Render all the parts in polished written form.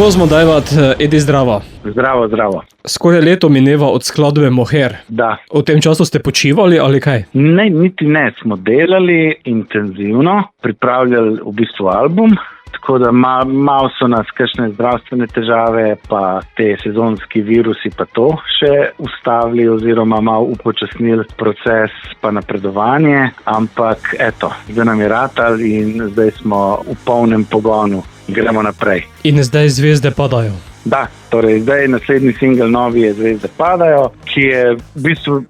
Kozmo Dajvat, Edi zdravo. Zdravo, zdravo. Skoraj leto mineva od skladbe Moher. Da. V tem času ste počivali ali kaj? Ne, niti ne. Smo delali intenzivno, pripravljali v bistvu album, tako da malo so nas kakšne zdravstvene težave, pa te sezonski virusi pa to še ustavili oziroma malo upočasnili proces pa napredovanje, ampak eto, zdaj nam je ratal in zdaj smo v polnem pogonu. Gremo naprej. In zdaj zvezde padajo. Da, torej zdaj naslednji singel novi je Zvezde padajo, ki je v bistvu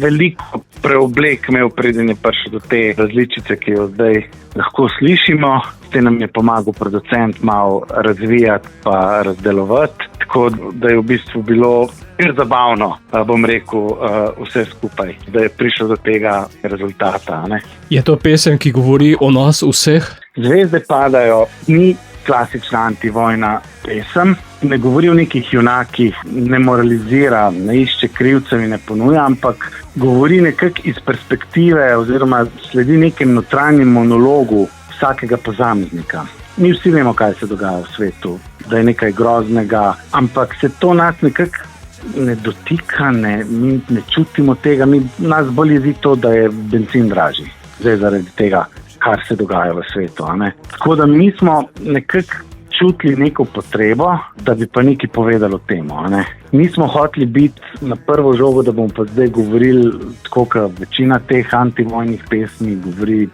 veliko preoblek imel, preden je prišel do te različice, ki jo zdaj lahko slišimo. Te nam je pomagal producent malo razvijati pa razdelovati, tako da je v bistvu bilo kar zabavno, bom rekel, vse skupaj, da je prišel do tega rezultata. Ne? Je to pesem, ki govori o nas vseh? Zvezde padajo ni klasična antivojna pesem, ne govori o nekih junakih, ne moralizira, ne išče krivcev in ne ponuja, ampak govori nekako iz perspektive oziroma sledi nekem notranjem monologu vsakega posameznika. Mi vsi vemo, kaj se dogaja v svetu, da je nekaj groznega, ampak se to nas nekako ne dotika, mi ne čutimo tega, nas bolj jezi to, da je bencin dražji. Zdaj zaradi tega, kar se dogaja v svetu. Tako da mi smo nekako čutili neko potrebo, da bi pa nekaj povedali o tem. Nismo hoteli biti na prvo žogo, da bomo pa zdaj govorili, tako kot večina teh antivojnih pesmi govori.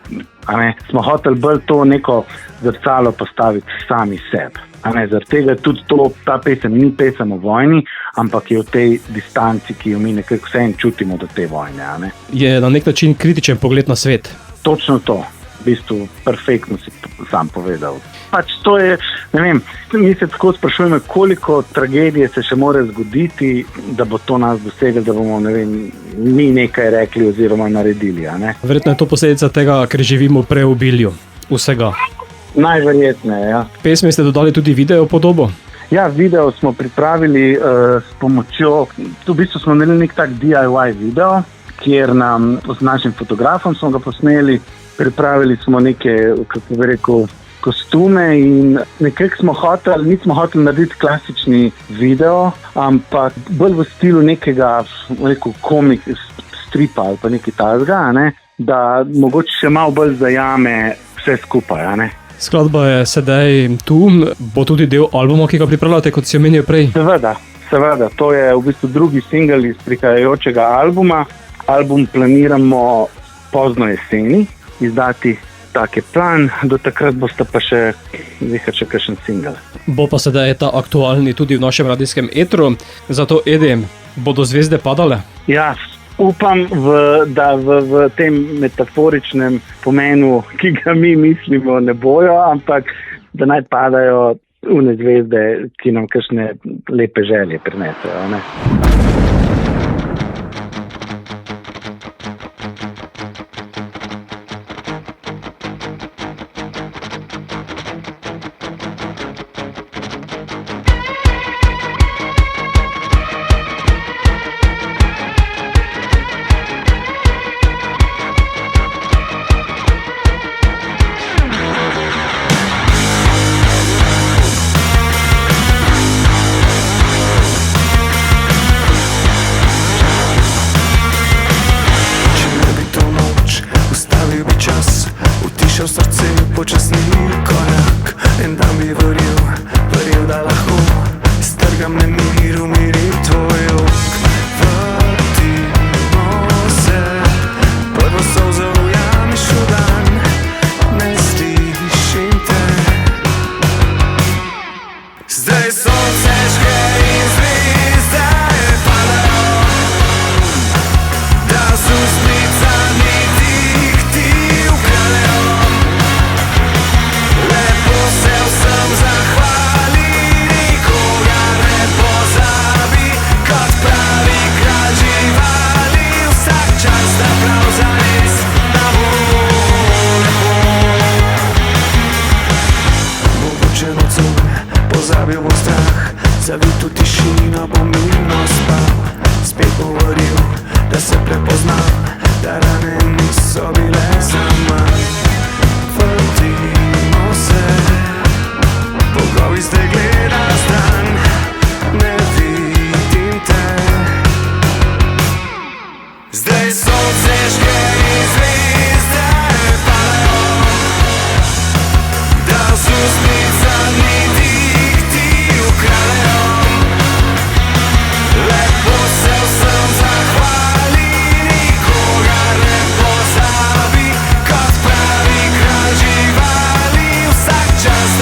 Smo hoteli bolj to neko zrcalo postaviti sami sebi. Zaradi tega tudi ta pesem ni pesem o vojni, ampak je v tej distanci, ki jo mi nekako vseeno čutimo do te vojne. Je na nek način kritičen pogled na svet. Točno to. V bistvu perfektno si sam povedal. Pač to je, ne vem, mi se tako sprašujemo, koliko tragedije se še more zgoditi, da bo to nas doseglo, da bomo, ne vem, mi nekaj rekli oziroma naredili. Verjetno je to posledica tega, ker živimo v preobilju vsega. Najverjetneje, ja. Pesmi ste dodali tudi video podobo? Ja, video smo pripravili s pomočjo, v bistvu smo naredili nek tak DIY video, kjer z našim fotografom smo ga posneli. Pripravili smo neke, kako bi rekel, kostume in nekako nismo hoteli narediti klasični video, ampak bolj v stilu nekega, rekel, komik stripa ali pa nekaj takega, da mogoče še malo bolj zajame vse skupaj. Skladba je sedaj tu, bo tudi del albuma, ki ga pripravljate, kot si omenil prej? Seveda, to je v bistvu drugi singel iz prihajajočega albuma. Album planiramo pozno jeseni izdati, tak je plan, do takrat boste pa še kakšen singel. Bo pa sedaj ta aktualni tudi v našem radijskem etru, zato Edi, bodo zvezde padale? Ja, upam, da v tem metaforičnem pomenu, ki ga mi mislimo, ne bojo, ampak da naj padajo une zvezde, ki nam kakšne lepe želje prinesejo. Srce počasni korak in da mi verjel, da lahko strgam nemir, umiri tvoj ok. Vrtimo se, prvo solzo ujamiš v dan, ne slišim te. Zdaj sonce žge in zvezde padajo, da z ustnicami ti ukradejo. Pozabil bom strah, zavitu tišino bom mirno spal. Spet govoril, da se prepoznam, da rane niso bile za manj. Vrtimo se, bogovi zdaj gleda zdaj.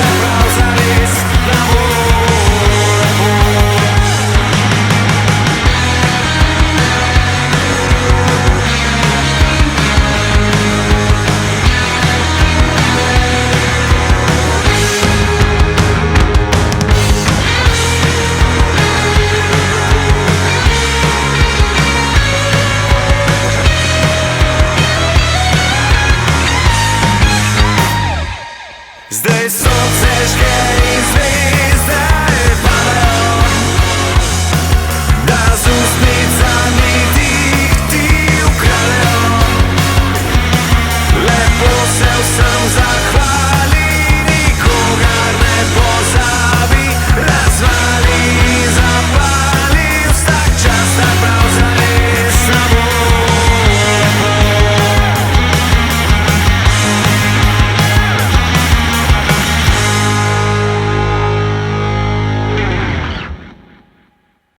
prav